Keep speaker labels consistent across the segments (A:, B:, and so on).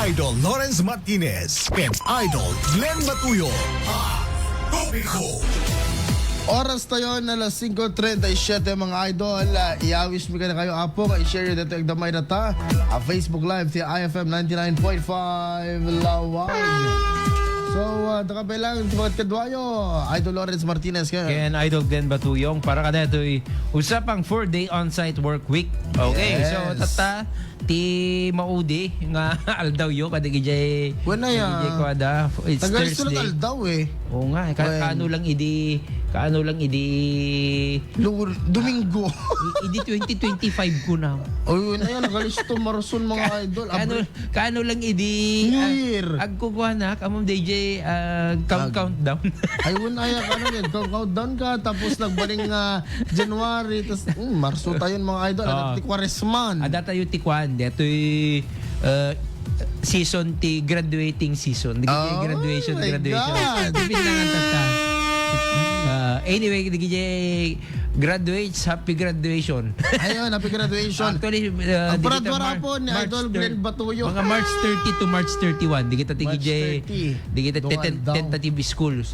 A: Idol Lawrence Martinez and Idol Glenn Matuyo. Topiko.
B: Oras tayo na alas 5:37 mga idol. I-wish mo ka na kayo apo. I-share dito ang damay na ta. Facebook Live ti IFM 99.5 Lawag. So, nakabilang tumat kadwayo. Idol Lawrence Martinez kayo.
C: Ken Idol Glenn Batuyong para kada ito'y usapang 4-day on-site work week. Okay,
B: Yes.
C: so tata ti maudi nga aldaw yo kada gijay.
B: Wala ya.
C: Gijay ko ada. It's
B: Tagal sulat
C: Thursday.
B: aldaw eh.
C: Oo nga, kaano lang idi
B: Domingo.
C: idi 2025 ko na.
B: O yun na yan. Nagalisto marason mga idol.
C: Kaano lang idi
B: New Year.
C: agkukuha na kamong DJ countdown.
B: Ayun ay ano yan. Countdown ka. Tapos nagbaling January. Tapos Marso tayo mga idol. At Quaresman.
C: Ada tayo tikwan, deto'y season ti graduating season.
B: Oh
C: Graduation.
B: my God.
C: Pinangan tata. Anyway, graduates, happy graduation.
B: Ayun, happy graduation.
C: Actually,
B: Ang
C: di
B: parad
C: kita
B: wala po ni
C: March
B: Idol Glenn Batuyo.
C: Mga March 30 to March 31. Di kita
B: March 30.
C: di kita
B: Doon daw.
C: tentative schedule.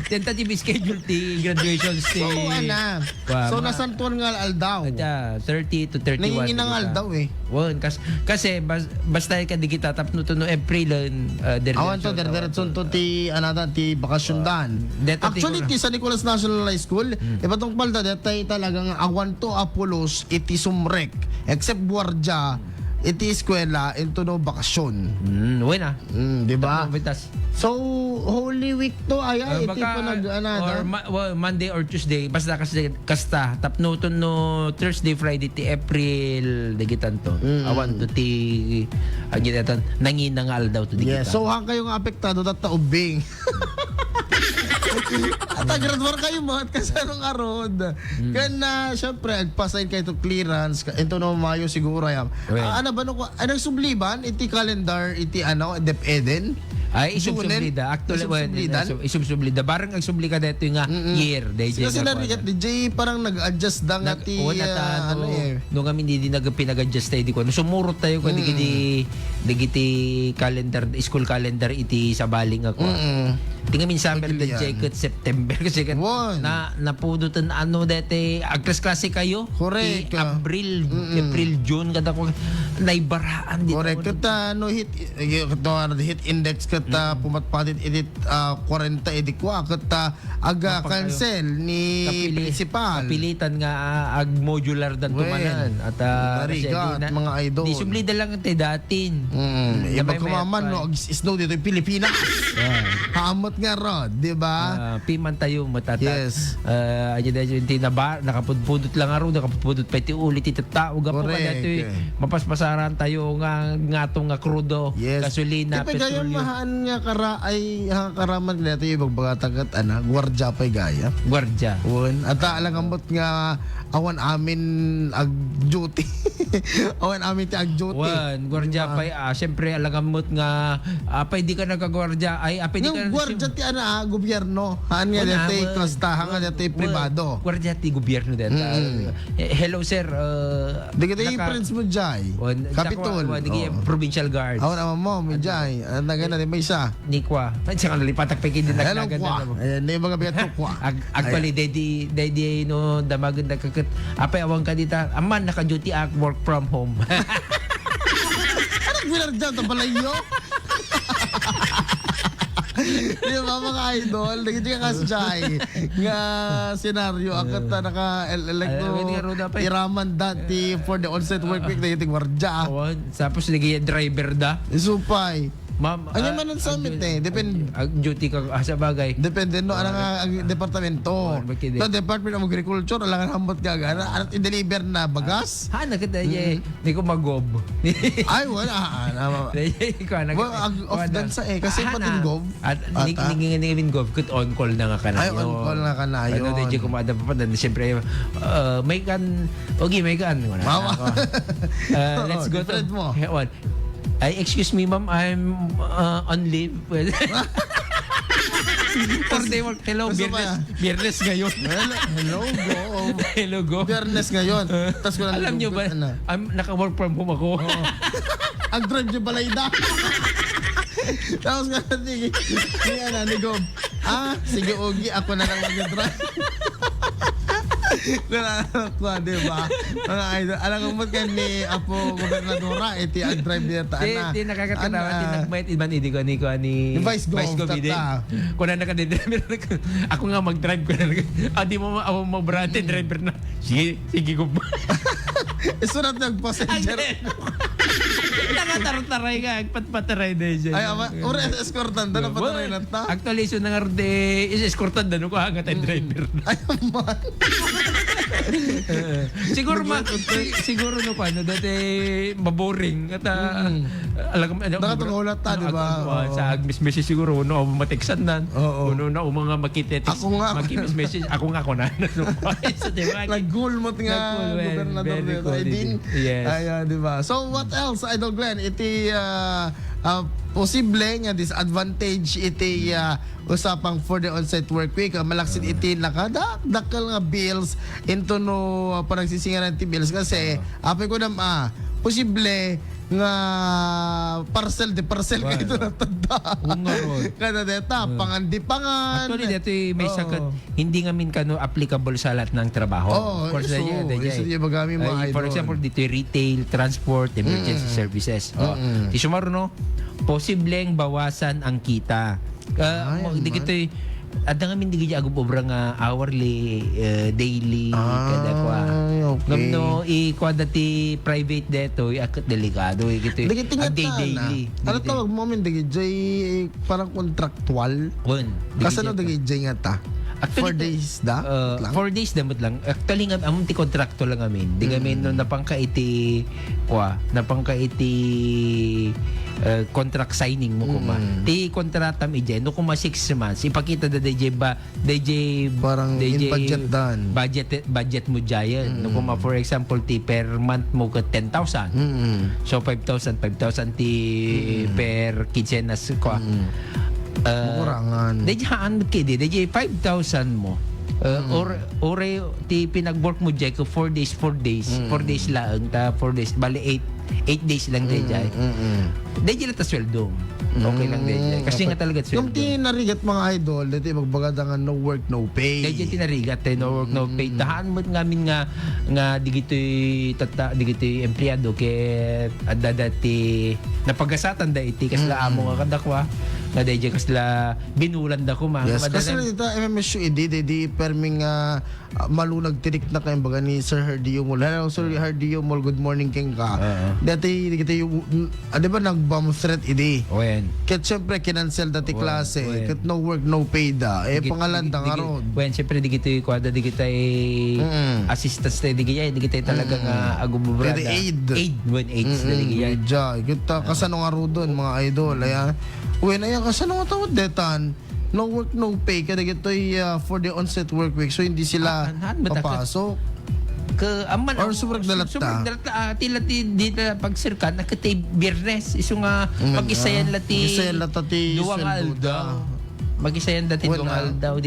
C: Tentative schedule ti graduation si
B: So, ana. So, nasan tuwan nga aldaw?
C: 30 to 31.
B: Nangingin ng aldaw eh.
C: Wan, kasi basta ka di kita tapno to no April
B: Awan to, diretson to ti, anata, ti bakasyon dan. Actually, ti sa Nicolas National High School, ibatong palda, detay talagang awan to Apolos, iti sumrek. Except Guardia, iti eskwela, into no bakasyon.
C: Wala.
B: Di ba?
C: Bitas.
B: So, Holy Week to, iti pa nag-anata.
C: Monday or Tuesday basta kasi kasta tapno to no Thursday Friday ti April digitan to awan to ti agitatan nanginang aldaw to digitan.
B: Yes, so hang kayong apektado data ubing. At graduar kayo mga kasanong arod. Kaya na, syempre, agpasayin kayo to clearance. Ito no, Mayo siguro yan. Ano ba no, anong subliban? Iti calendar, iti DepEden?
C: Ay, isubsublida. Actually, isubsublida. Barang ang subli ka dito nga year.
B: Kasi narigat, DJ parang nag-adjust da nga ti, ano eh.
C: Nung kami hindi pinag-adjust tayo, di ko. Sumurot tayo ko, digiti calendar, school calendar, iti sa baling ako. Tingnan min summer the jacket September kasi napudutan ano dete agklas-klase kayo.
B: Correct.
C: April, June kada ko naibaraan dito.
B: Correct. Kata no hit index kata pumatpatit edit 40 edit kwa kata aga cancel ni principal.
C: Kapilitan nga ag modular dan tumanan at
B: mga idol.
C: Di sublida lang te datin.
B: Iba kumaman no snow dito yung Pilipinas. Hamot nga rod, di ba?
C: Piman tayo matata.
B: Yes.
C: Aja dahil yung tinabar, nakapudpudot lang aro, nakapudpudot pa iti ulit iti tao. Gapo ka dito mapaspasaran tayo ngatong nga krudo, gasolina,
B: petrolyo. Kaya mahaan nga karaman dito yung magbagatagat, gwardya pa'y gaya.
C: Gwardya.
B: At alang ambot nga awan amin ag duty. Awan amin ti ag duty.
C: Gwardya pa'y, syempre alangamot nga, apay di ka nagkagwardya, ay apay di ka
B: yung gwardya ti gobyerno. Haan nga dito klastahan nga dito privado.
C: Gwardya ti gobyerno dito. Hello sir.
B: Di kita yung prince mo jay. Capitol.
C: Di provincial guard.
B: Awan naman mo, may jay. Nagay na din may isa.
C: Nikwa. Saan ka nalipatak pa hindi naglagan na.
B: Ayan, yung mga bigat ko.
C: Actually, daddy no, damagan na kakit. Apay awang ka dito. Aman, naka-duty act, work from home.
B: Anong binardyan? Tabalayo? Di ba mga idol? Nagiging ka kasyay nga senaryo akat na naka-elect iraman dati for the on-site work week na yung wardya.
C: Tapos naging driver da.
B: Isupay.
C: Ma'am,
B: ano man ang summit depende.
C: Duty ka sa bagay.
B: Depende no ang departamento. No Department of Agriculture alangan hambot ka gana at i-deliver na bagas.
C: Nakita di ko magob.
B: Ay wala. Off dance kasi pating gob.
C: At ningin gob kut on call na nga kana.
B: Ay on call na kana yun.
C: Ano di ko maada pa dan siyempre may kan may kan. Let's go to Ay, excuse me ma'am, I'm on leave. 4-day work. Hello,
B: Basta
C: Biyernes ngayon.
B: Hello, go.
C: Hello, go.
B: Biyernes ngayon. Tapos ko na
C: Alam nyo ba, naka-work from home ako.
B: Ang drive niyo balayda. Tapos nga ni Gob. Sige Ogi, ako na lang mag-drive. Ko, di ba? Mga idol, alam ko mo kayo ni Apo Gobernadora, iti ang drive niya taan na.
C: Di nakakatawa, tinagmayat iban, hindi ko ni
B: Vice Gov,
C: kung na nakadidriver, ako nga mag-drive ko na. Di mo ako mag-brate, driver na. Sige ko ba?
B: Isunod ng passenger.
C: Nakataray ka, patpataray na siya.
B: Ay, ura escortan, na pataray na ta.
C: Actually, so nang is-escortan na ko hangat ang driver na.
B: Ay, man.
C: Siguro no paano dati maboring at alam
B: nakatungulat ta, di ba?
C: Sa message siguro no mateksan nan. Uno na mga makitetext.
B: Ako nga.
C: Message ako nga ko na.
B: Nag-goal mo nga gobernador dito.
C: Yes.
B: Ay, di ba? So what else, Idol Glenn? Iti posible nga disadvantage iti usapang for the on-site work week. Malaksin iti nakadakdakal nga bills into no panagsisingaran ti bills kasi apay ko na posible nga parcel kayo ito natanda. Kada deta, pangandipangan.
C: Actually, dito may sakat, hindi nga min kano applicable sa lahat ng trabaho. For example, dito retail, transport, emergency services. Di sumaro no, posibleng bawasan ang kita. Di kito ada nga min di gaya agub obra nga hourly, daily, kada kwa. Ngamno kwa dati private deto akat delikado kito. Daily.
B: Ano tawag mo min di gaya parang contractual? Kasi no di gaya nga ta. 4 days da?
C: 4 days damot lang. Actually nga among ti kontrakto lang amin. Di kami no napangkaiti contract signing mo kuma. Ti kontrata mi dyan no kuma 6 months. Ipakita da DJ
B: parang in budget dan.
C: Budget mo dyan. No kuma for example ti per month mo ka 10,000. So 5,000 ti per quincenas ko.
B: Makurangan.
C: Dayaan kidi, 5,000 mo. Or ti pinag-work mo dyan ko 4 days. 4 days lang ta 4 days bali 8 days lang dayjay. Dayjay lang ta sweldo. Okay lang dayjay. Kasi nga talaga sweldo.
B: Yung tinarigat mga idol, dito magbagada nga no work no pay.
C: Dayjay tinarigat no work no pay. Tahan mo ngamin nga digitoy empleyado kay adda dati napagasatan da iti kasla amo nga kadakwa. Na dayjay kasla binulan da ko mga.
B: Yes, kasi dito MMSU di perming malunag tirik na kayong baga ni Sir Herdio Mol. Hello Sir Herdio Mol, good morning king ka. Dati kita yung di ba nag-bomb threat idi? Ket syempre kinansel dati klase. Ket no work no pay da. Pangalan da nga ron.
C: Syempre di kita kwada di kita assistance di kita talaga nga agububrada.
B: Aid
C: di kita.
B: Kita kasano nga ro doon mga idol. Ayan kasano nga tawad detan. No work, no pay. Kada gito'y for the on-set work week. So, hindi sila papasok. Or subrag dalata.
C: Tila dito pagsirkan, nakatay biyernes. Iso nga, mag-isayan lati.
B: Mag-isayan lati.
C: Duwang aldaw. Mag-isayan lati duwang aldaw.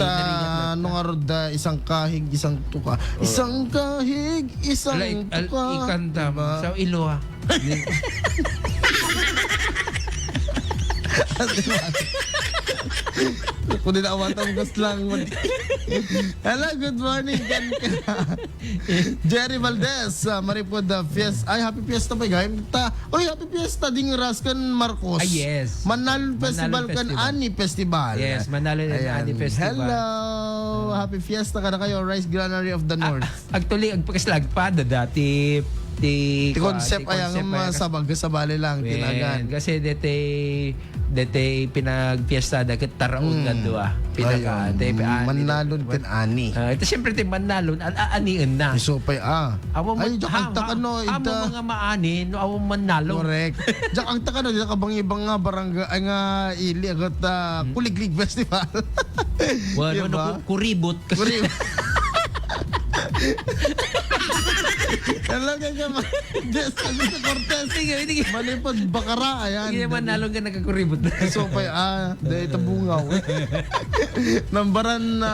B: Nung aroda, isang kahig, isang tuka. Isang kahig, isang tuka.
C: Ikanta mo. Sa Iloa.
B: Kung di naawatan gusto lang. Hello, good morning. Jerry Valdez, Maripod Fiesta. Ay, happy fiesta ba guys? Happy fiesta ding Raskan Marcos.
C: Yes.
B: Manalon Festival kan Ani Festival.
C: Yes, Manalon Ani Festival.
B: Hello, happy fiesta ka na kayo, Rice Granary of the North.
C: Actually, agpakaslag pa dati ti
B: concept ay ang masabag sa bali lang tinagan.
C: Kasi dete pinagpiesta daket taraon nga duwa. Pinaka
B: manalon ken ani.
C: Ito siyempre ti manalon aaniin na.
B: So pay ay jak takano
C: amo mga maani no awo manalon.
B: Correct. Jak ang takano di ka bang ibang nga barangay nga ili agot Kuliglig Festival.
C: Well, kuribot kasi
B: Alam ka ka, Jess, sabi sa Cortez.
C: Hindi
B: Malipad bakara, ayan.
C: naman nalong ka nagkakuribot na.
B: So pa dahil tabungaw. Nambaran na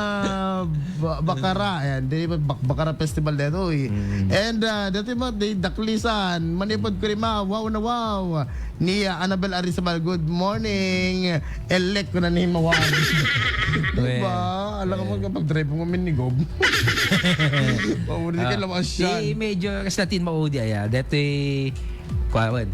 B: bakara, ayan. Dahil bakara festival dito eh. And dati mo, dahil daklisan, manipod ko rin wow na wow. Ni Annabel Arizabal, good morning. Elect ko na ni Mawan. Diba? Alam ka mo kapag drive mo minigob. Pauli ka lang
C: Di medyo kasi natin maudi aya. Dati kuwan.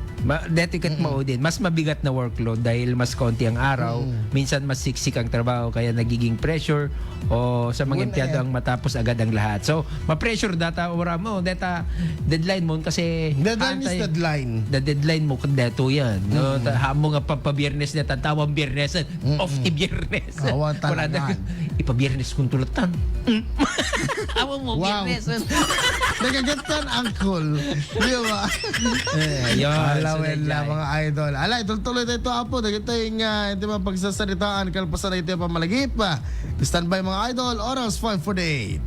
C: Dati kat maudi. Mas mabigat na workload dahil mas konti ang araw. Minsan mas siksik ang trabaho kaya nagiging pressure o sa mga empleyado ang matapos agad ang lahat. So, ma-pressure data ora mo, data deadline mo kasi
B: Deadline is deadline.
C: The deadline mo kung dato yan. No, hamo nga pa-biyernes na tawang biyernes off ti biyernes.
B: Awa talaga.
C: Ipa-biyernes kung tulatan. Awa mo
B: Wow.
C: biyernes.
B: Nagagatan uncle. Di ba?
C: Ayun.
B: Alawin lang mga idol. Alay, tuloy tayo ito apo. Nagito yung hindi mo pagsasalitaan. Kalpasan na ito yung pamalagip. Stand by mga idol. Oras 5:48.